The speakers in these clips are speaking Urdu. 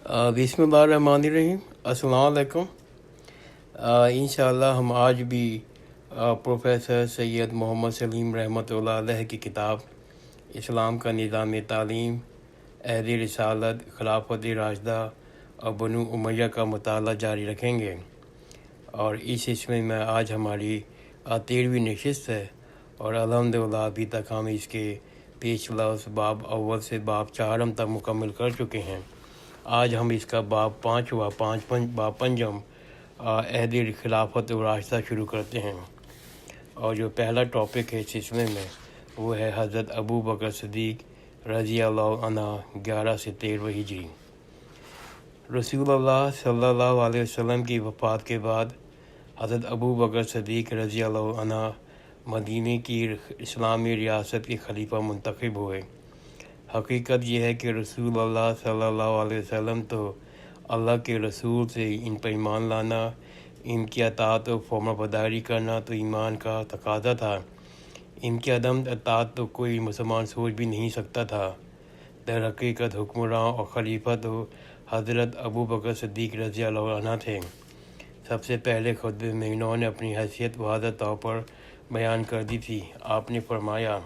بسم اللہ الرحمن الرحیم۔ السلام علیکم۔ انشاءاللہ ہم آج بھی پروفیسر سید محمد سلیم رحمۃ اللہ علیہ کی کتاب اسلام کا نظام تعلیم، عہد رسالت، خلافت راشدہ اور بنو امیہ کا مطالعہ جاری رکھیں گے، اور اس حصے میں آج ہماری 13ویں نشست ہے، اور الحمدللہ ابھی تک ہم اس کے پیش لفظ باب اول سے باب چہارم تک مکمل کر چکے ہیں۔ آج ہم اس کا باب پنجم عہد خلافت راشدہ شروع کرتے ہیں، اور جو پہلا ٹاپک ہے اس سلسلے میں وہ ہے حضرت ابو بکر صدیق رضی اللہ عنہ 11 سے 13 ہجری۔ رسول اللہ صلی اللہ علیہ وسلم کی وفات کے بعد حضرت ابو بکر صدیق رضی اللہ عنہ مدینہ کی اسلامی ریاست کے خلیفہ منتخب ہوئے۔ حقیقت یہ ہے کہ رسول اللہ صلی اللہ علیہ وسلم تو اللہ کے رسول سے ان پر ایمان لانا، ان کی اطاعت و فرما برداری کرنا تو ایمان کا تقاضا تھا۔ ان کی عدم اطاعت تو کوئی مسلمان سوچ بھی نہیں سکتا تھا۔ در حقیقت حکمراں اور خلیفہ تو حضرت ابو بکر صدیق رضی اللہ عنہ تھے۔ سب سے پہلے خطبے میں انہوں نے اپنی حیثیت واضح طور پر بیان کر دی تھی۔ آپ نے فرمایا،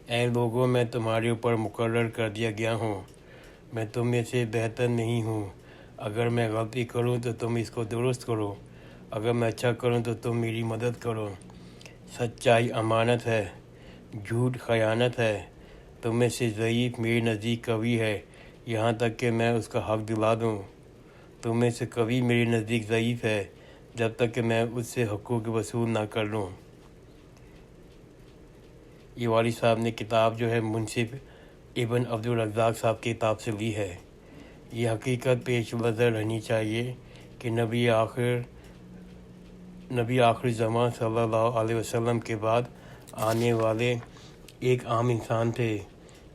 اے لوگوں، میں تمہارے اوپر مقرر کر دیا گیا ہوں، میں تم میں سے بہتر نہیں ہوں۔ اگر میں غلطی کروں تو تم اس کو درست کرو، اگر میں اچھا کروں تو تم میری مدد کرو۔ سچائی امانت ہے، جھوٹ خیانت ہے۔ تم میں سے ضعیف میرے نزدیک قوی ہے، یہاں تک کہ میں اس کا حق دلا دوں۔ تم میں سے قوی میرے نزدیک ضعیف ہے، جب تک کہ میں اس سے حقوق وصول نہ کر لوں۔ یہ والد صاحب نے کتاب جو ہے منصف ابن عبدالرزاق صاحب کی کتاب سے لی ہے۔ یہ حقیقت پیش نظر رہنی چاہیے کہ نبی آخر زمان صلی اللہ علیہ وسلم کے بعد آنے والے ایک عام انسان تھے۔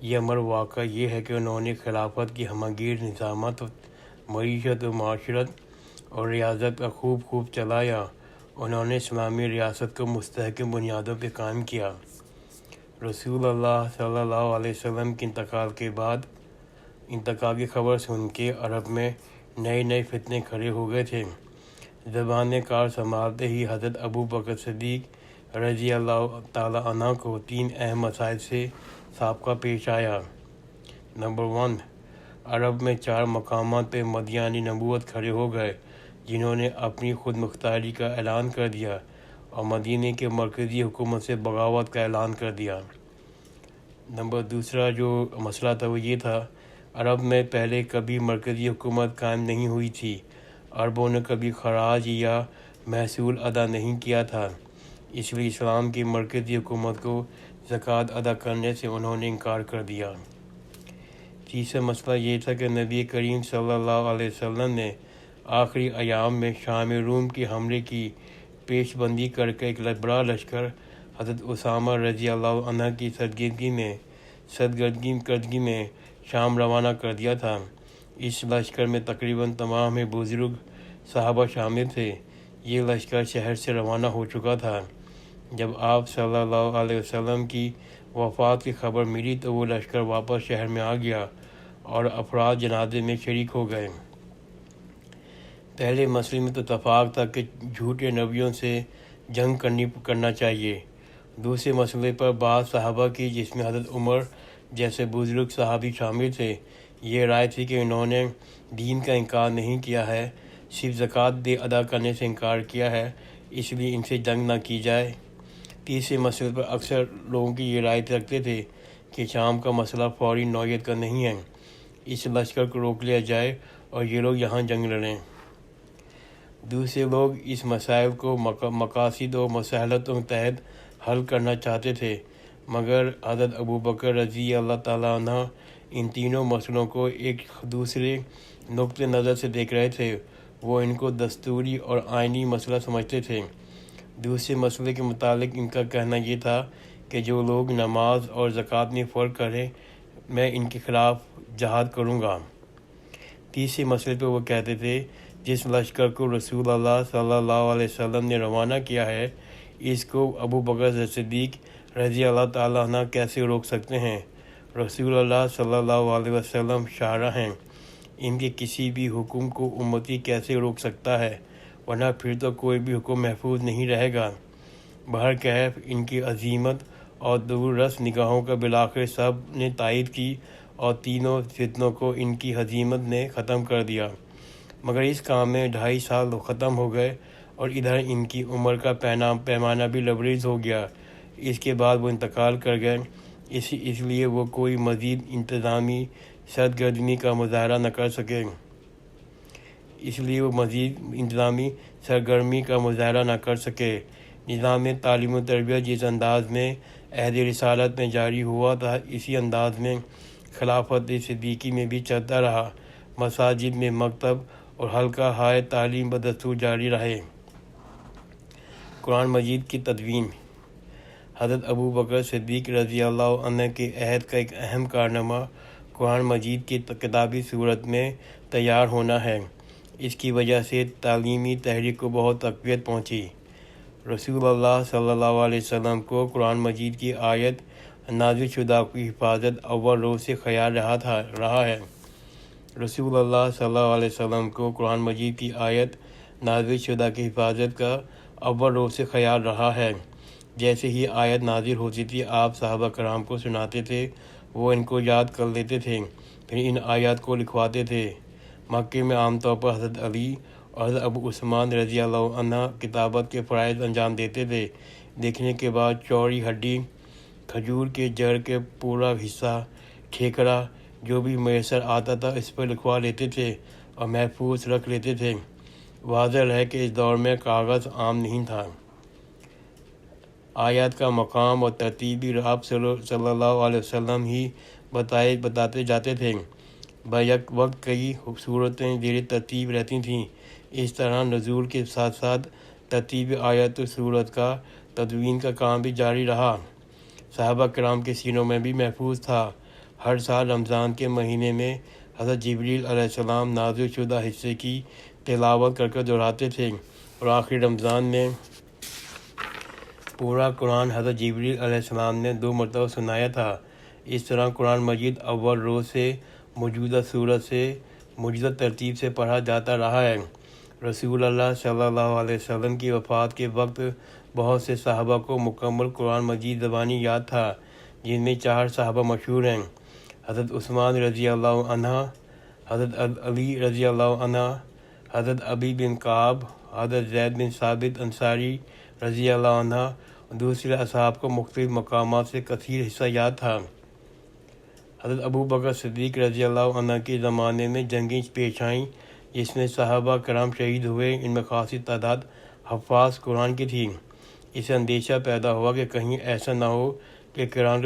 یہ امر واقع یہ ہے کہ انہوں نے خلافت کی ہمگیر نظامت، معیشت و معاشرت اور ریاست کا خوب چلایا۔ انہوں نے اسلامی ریاست کو مستحکم بنیادوں پہ قائم کیا۔ رسول اللہ صلی اللہ علیہ وسلم کے انتقال کی خبر سن کے عرب میں نئے فتنے کھڑے ہو گئے تھے۔ زبان کار سنبھالتے ہی حضرت ابو بکر صدیق رضی اللہ تعالیٰ عنہ کو 3 اہم مسائل سے سابقہ پیش آیا۔ نمبر 1، عرب میں 4 مقامات پہ مدعیان نبوت کھڑے ہو گئے، جنہوں نے اپنی خود مختاری کا اعلان کر دیا اور مدینہ کے مرکزی حکومت سے بغاوت کا اعلان کر دیا۔ نمبر 2 جو مسئلہ تھا وہ یہ تھا، عرب میں پہلے کبھی مرکزی حکومت قائم نہیں ہوئی تھی، عربوں نے کبھی خراج یا محصول ادا نہیں کیا تھا، اس لیے اسلام کی مرکزی حکومت کو زکوٰۃ ادا کرنے سے انہوں نے انکار کر دیا۔ تیسرا مسئلہ یہ تھا کہ نبی کریم صلی اللہ علیہ وسلم نے آخری ایام میں شام روم کے حملے کی پیش بندی کر کے ایک بڑا لشکر حضرت اسامہ رضی اللہ عنہ کی سرگردگی میں شام روانہ کر دیا تھا۔ اس لشکر میں تقریباً تمام بزرگ صحابہ شامل تھے۔ یہ لشکر شہر سے روانہ ہو چکا تھا۔ جب آپ صلی اللہ علیہ وسلم کی وفات کی خبر ملی تو وہ لشکر واپس شہر میں آ گیا اور افراد جنازے میں شریک ہو گئے۔ پہلے مسئلے میں تو اتفاق تھا کہ جھوٹے نبیوں سے جنگ کرنا چاہیے۔ دوسرے مسئلے پر بعض صحابہ کی، جس میں حضرت عمر جیسے بزرگ صحابی شامل تھے، یہ رائے تھی کہ انہوں نے دین کا انکار نہیں کیا ہے، صرف زکوٰۃ ادا کرنے سے انکار کیا ہے، اس لیے ان سے جنگ نہ کی جائے۔ تیسرے مسئلے پر اکثر لوگوں کی یہ رائے رکھتے تھے کہ شام کا مسئلہ فوری نوعیت کا نہیں ہے، اس لشکر کو روک لیا جائے اور یہ لوگ یہاں جنگ لڑیں۔ دوسرے لوگ اس مسائل کو مقاصد و مصلحتوں کے تحت حل کرنا چاہتے تھے، مگر حضرت ابو بکر رضی اللہ تعالیٰ عنہ ان تینوں مسئلوں کو ایک دوسرے نقطۂ نظر سے دیکھ رہے تھے۔ وہ ان کو دستوری اور آئینی مسئلہ سمجھتے تھے۔ دوسرے مسئلے کے متعلق ان کا کہنا یہ تھا کہ جو لوگ نماز اور زکوٰۃ میں فرق کریں، میں ان کے خلاف جہاد کروں گا۔ تیسرے مسئلے پہ وہ کہتے تھے، جس لشکر کو رسول اللہ صلی اللہ علیہ وسلم نے روانہ کیا ہے، اس کو ابو بکر صدیق رضی اللہ تعالیٰ عنہ کیسے روک سکتے ہیں؟ رسول اللہ صلی اللہ علیہ وسلم شاہراہ ہیں، ان کے کسی بھی حکم کو امتی کیسے روک سکتا ہے، ورنہ پھر تو کوئی بھی حکم محفوظ نہیں رہے گا۔ بہرکیف ان کی عظمت اور دور رس نگاہوں کا بالآخر سب نے تائید کی اور تینوں فتنوں کو ان کی ہزیمت نے ختم کر دیا۔ مگر اس کام میں 2.5 سال ختم ہو گئے اور ادھر ان کی عمر کا پیمانہ بھی لبریز ہو گیا۔ اس کے بعد وہ انتقال کر گئے، اس لیے وہ کوئی مزید انتظامی سرگرمی کا مظاہرہ نہ کر سکے۔ نظام تعلیم و تربیت جس انداز میں عہد رسالت میں جاری ہوا تھا، اسی انداز میں خلافت صدیقی میں بھی چلتا رہا۔ مساجد میں مکتب اور حلقہ ہائے تعلیم بدستور جاری رہے۔ قرآن مجید کی تدوین۔ حضرت ابو بکر صدیق رضی اللہ عنہ کے عہد کا ایک اہم کارنامہ قرآن مجید کی کتابی صورت میں تیار ہونا ہے۔ اس کی وجہ سے تعلیمی تحریک کو بہت تقویت پہنچی۔ رسول اللہ صلی اللہ علیہ وسلم کو قرآن مجید کی آیت نازل شدہ کی حفاظت اول روز سے خیال رہا ہے۔ رسول اللہ صلی اللہ علیہ وسلم کو قرآن مجید کی آیت نازل شدہ کی حفاظت کا اول روز سے خیال رہا ہے۔ جیسے ہی آیت نازل ہوتی تھی، آپ صحابہ کرام کو سناتے تھے، وہ ان کو یاد کر لیتے تھے، پھر ان آیات کو لکھواتے تھے۔ مکے میں عام طور پر حضرت علی اور حضرت ابو عثمان رضی اللہ عنہ کتابت کے فرائض انجام دیتے تھے۔ دیکھنے کے بعد چوڑی ہڈی، کھجور کے جڑ کے پورا حصہ، ٹھیکرا جو بھی میسر آتا تھا اس پر لکھوا لیتے تھے اور محفوظ رکھ لیتے تھے۔ واضح ہے کہ اس دور میں کاغذ عام نہیں تھا۔ آیات کا مقام اور ترتیب بھی آپ صلی اللہ علیہ وسلم ہی بتاتے جاتے تھے۔ بیک وقت کئی صورتیں زیر ترتیب رہتی تھیں۔ اس طرح نزول کے ساتھ ساتھ ترتیب آیات صورت کا تدوین کا کام بھی جاری رہا۔ صحابہ کرام کے سینوں میں بھی محفوظ تھا۔ ہر سال رمضان کے مہینے میں حضرت جبریل علیہ السلام نازل شدہ حصے کی تلاوت کر دہراتے تھے اور آخری رمضان میں پورا قرآن حضرت جبریل علیہ السلام نے 2 مرتبہ سنایا تھا۔ اس طرح قرآن مجید اول روز سے موجودہ صورت سے موجودہ ترتیب سے پڑھا جاتا رہا ہے۔ رسول اللہ صلی اللہ علیہ وسلم کی وفات کے وقت بہت سے صحابہ کو مکمل قرآن مجید زبانی یاد تھا، جن میں 4 صحابہ مشہور ہیں: حضرت عثمان رضی اللہ عنہ، حضرت علی رضی اللہ عنہ، حضرت ابی بن کعب، حضرت زید بن ثابت انصاری رضی اللہ عنہ اور دوسرے اصحاب کو مختلف مقامات سے کثیر حصہ یاد تھا۔ حضرت ابو بکر صدیق رضی اللہ عنہ کے زمانے میں جنگیں پیش آئیں جس میں صحابہ کرام شہید ہوئے۔ ان میں خاصی تعداد حفاظ قرآن کی تھی۔ اسے اندیشہ پیدا ہوا کہ کہیں ایسا نہ ہو کہ قرآن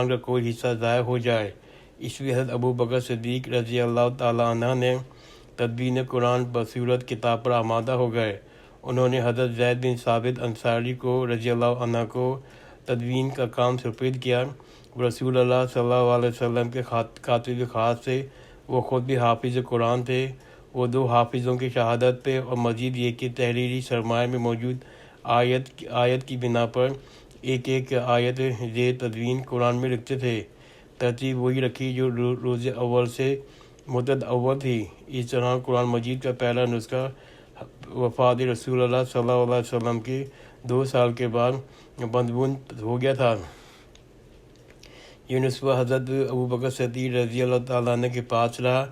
کا کوئی حصہ ضائع ہو جائے، اس لیے حضرت ابو بکر صدیق رضی اللہ تعالیٰ عنہ نے تدوین قرآن بصورت کتاب پر آمادہ ہو گئے۔ انہوں نے حضرت زید بن ثابت انصاری کو رضی اللہ عنہ کو تدوین کا کام سپرد کیا۔ رسول اللہ صلی اللہ علیہ وسلم کے کاتب خاص تھے، وہ خود بھی حافظ قرآن تھے۔ وہ 2 حافظوں کی شہادت پہ اور مزید یہ کہ تحریری سرمایہ میں موجود آیت کی بنا پر ایک آیت زیر تدوین قرآن میں لکھتے تھے۔ ترتیب وہی رکھی جو روز اول سے مدت اول تھی۔ اس طرح قرآن مجید کا پہلا نسخہ وفات رسول اللہ صلی اللہ علیہ وسلم کے 2 سال کے بعد مضبوط ہو گیا تھا۔ یہ نسخہ حضرت ابو بکر صدیق رضی اللہ تعالیٰ عنہ کے پاس رہا۔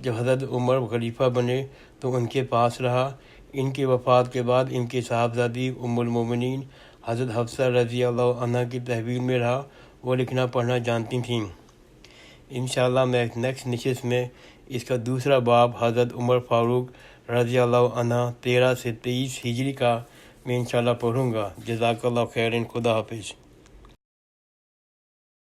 جب حضرت عمر خلیفہ بنے تو ان کے پاس رہا۔ ان کی وفات کے بعد ان کی صاحبزادی ام المومنین حضرت حفصہ رضی اللہ عنہ کی تحویل میں رہا۔ وہ لکھنا پڑھنا جانتی تھیں۔ انشاءاللہ میں نیکسٹ نشست میں اس کا دوسرا باب حضرت عمر فاروق رضی اللہ عنہ 13 سے 23 ہجری کا میں انشاءاللہ پڑھوں گا۔ جزاک اللہ خیرن۔ خدا حافظ۔